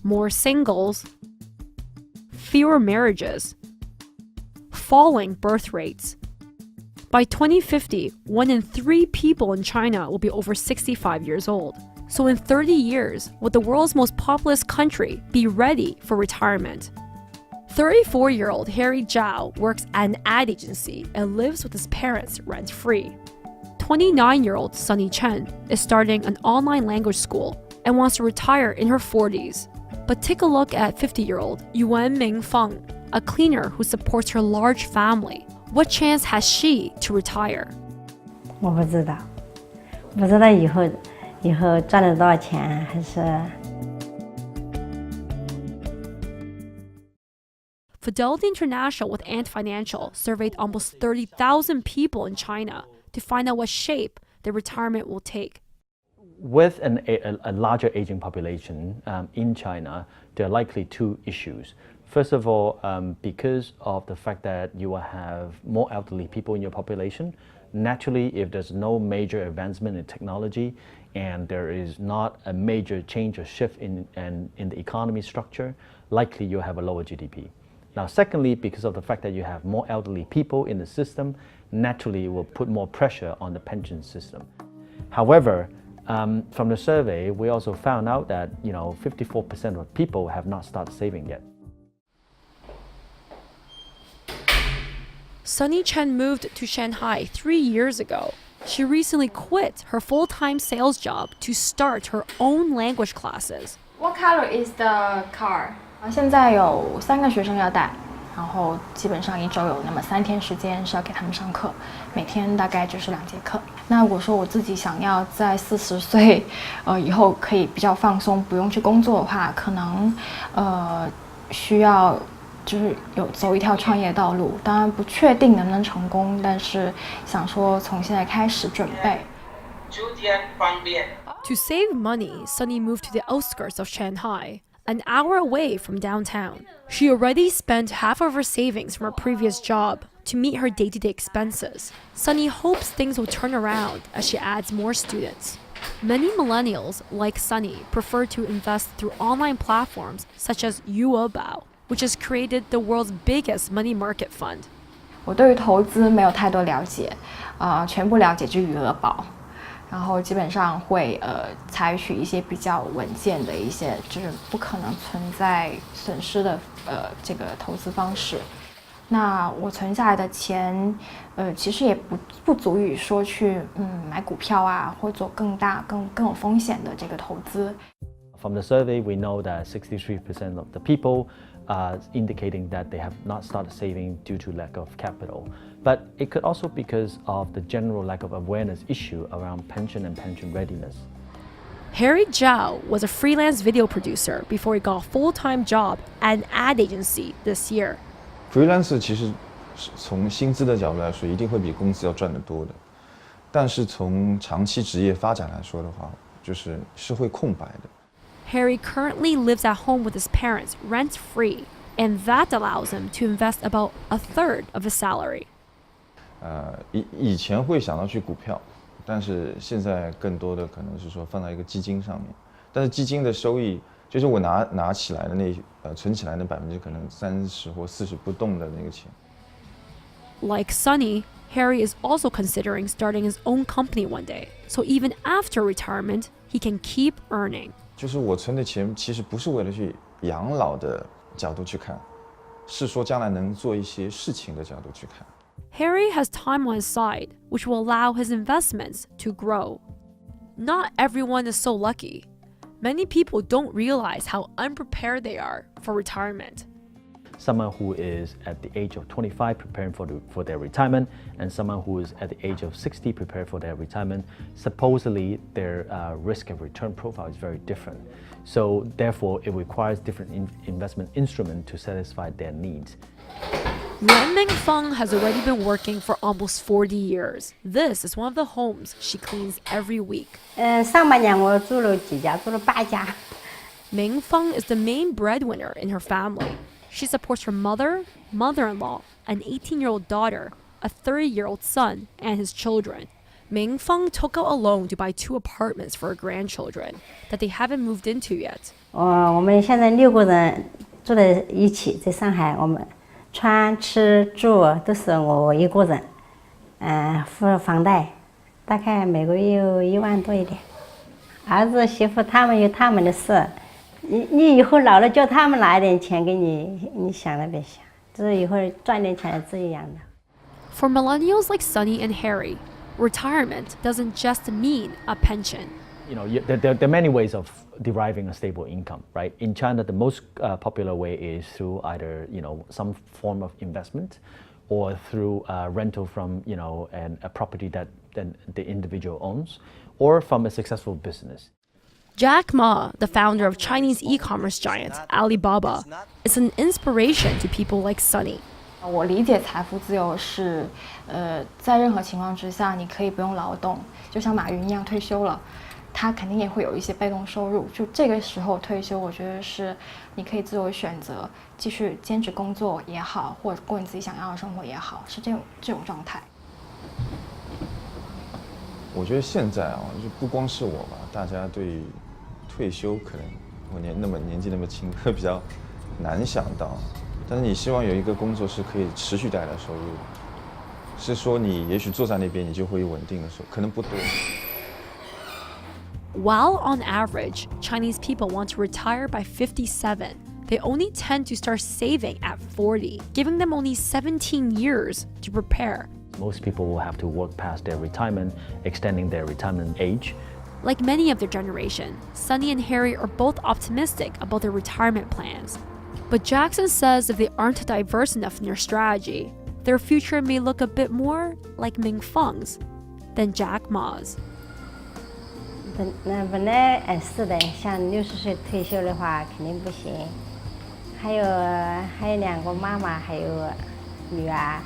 more singles, fewer marriages, falling birth rates. By 2050, 1 in 3 people in China will be over 65 years old. So in 30 years, will the world's most populous country be ready for retirement? 34-year-old Harry Zhao works at an ad agency and lives with his parents rent-free. 29-year-old Sunny Chen is starting an online language school and wants to retire in her 40s. But take a look at 50-year-old Yuan Mingfeng, a cleaner who supports her large family. What chance has she to retire? 我不知道以后赚了多少钱，还是。Fidelity International with Ant Financial surveyed almost 30,000 people in China to find out what shape their retirement will take. With a larger aging population in China, there are likely 2 issues. First of all, because of the fact that you will have more elderly people in your population, naturally, if there's no major advancement in technology and there is not a major change or shift in the economy structure, likely you'll have a lower GDP. Now, secondly, because of the fact that you have more elderly people in the system, naturally it will put more pressure on the pension system. However, from the survey, we also found out that 54% of people have not started saving yet. Sunny Chen moved to Shanghai 3 years ago. She recently quit her full-time sales job to start her own language classes. What color is the car? 现在有3个学生要带，然后基本上1周有那么3天时间是要给他们上课，每天大概就是2节课。那我说我自己想要在40岁，以后可以比较放松，不用去工作的话，可能需要就是走一条创业道路。当然不确定能不能成功，但是想说从现在开始准备。To save money, Sunny moved to the outskirts of Shanghai, an hour away from downtown. She already spent half of her savings from her previous job to meet her day-to-day expenses. Sunny hopes things will turn around as she adds more students. Many millennials, like Sunny, prefer to invest through online platforms such as Yuobao, which has created the world's biggest money market fund. 我对于投资没有太多了解，全部了解就余额宝。然后基本上会采取一些比较稳健的一些，就是不可能存在损失的这个投资方式。那我存下来的钱，其实也不足以说去买股票啊，或做更大更有风险的这个投资。From the survey, we know that 63% of the people are indicating that they have not started saving due to lack of capital. But it could also be because of the general lack of awareness issue around pension and pension readiness. Harry Zhao was a freelance video producer before he got a full-time job at an ad agency this year. Freelance 其实从薪资的角度来说，一定会比公司要赚得多的。但是从长期职业发展来说的话，是会空白的。Harry currently lives at home with his parents rent-free, and that allows him to invest about a third of his salary. 以前会想到去股票，但是现在更多的可能是说放在一个基金上面。但是基金的收益，就是我拿起来的存起来的%可能30%或40%不动的那个钱。Like Sunny, Harry is also considering starting his own company one day, so even after retirement, he can keep earning. 就是我存的钱其实不是为了去养老的角度去看，是说将来能做一些事情的角度去看。Harry has time on his side, which will allow his investments to grow. Not everyone is so lucky. Many people don't realize how unprepared they are for retirement. Someone who is at the age of 25 preparing for their retirement, and someone who is at the age of 60 preparing for their retirement, supposedly their risk and return profile is very different. So therefore, it requires different investment instruments to satisfy their needs. Yuan Mingfeng has already been working for almost 40 years. This is one of the homes she cleans every week. 上半年我住了几家，住了8家。Mingfeng is the main breadwinner in her family. She supports her mother, mother-in-law, an 18-year-old daughter, a 30-year-old son, and his children. Ming Feng took out a loan to buy 2 apartments for her grandchildren that they haven't moved into yet. 我们现在6个人住在一起，在上海，我们穿吃住都是我一个人，付房贷，大概每个月有1万多一点。儿子媳妇他们有他们的事，你以后老了叫他们拿一点钱给你，你想都别想，就是以后赚点钱自己养的。For millennials like Sunny and Harry, retirement doesn't just mean a pension. You know, there are many ways of deriving a stable income, right? In China, the most popular way is through either, some form of investment or through rental from, a property that then the individual owns or from a successful business. Jack Ma, the founder of Chinese e-commerce giant Alibaba, is an inspiration to people like Sunny. 我理解财富自由是，在任何情况之下，你可以不用劳动，就像马云一样退休了，他肯定也会有一些被动收入。就这个时候退休，我觉得是你可以自由选择，继续兼职工作也好，或者过你自己想要的生活也好，是这种状态。我觉得现在啊，就不光是我吧，大家对退休可能我年纪那么轻，会比较难想到。但是你希望有一个工作是可以持续带来收入的，是说你也许坐在那边你就会有稳定的收入，可能不多。While on average, Chinese people want to retire by 57, they only tend to start saving at 40, giving them only 17 years to prepare. Most people will have to work past their retirement, extending their retirement age. Like many of their generation, Sunny and Harry are both optimistic about their retirement plans. But Jackson says if they aren't diverse enough in their strategy, their future may look a bit more like Ming Feng's than Jack Ma's. 本来是的，像60岁退休的话肯定不行。还有2个妈妈，还有女儿。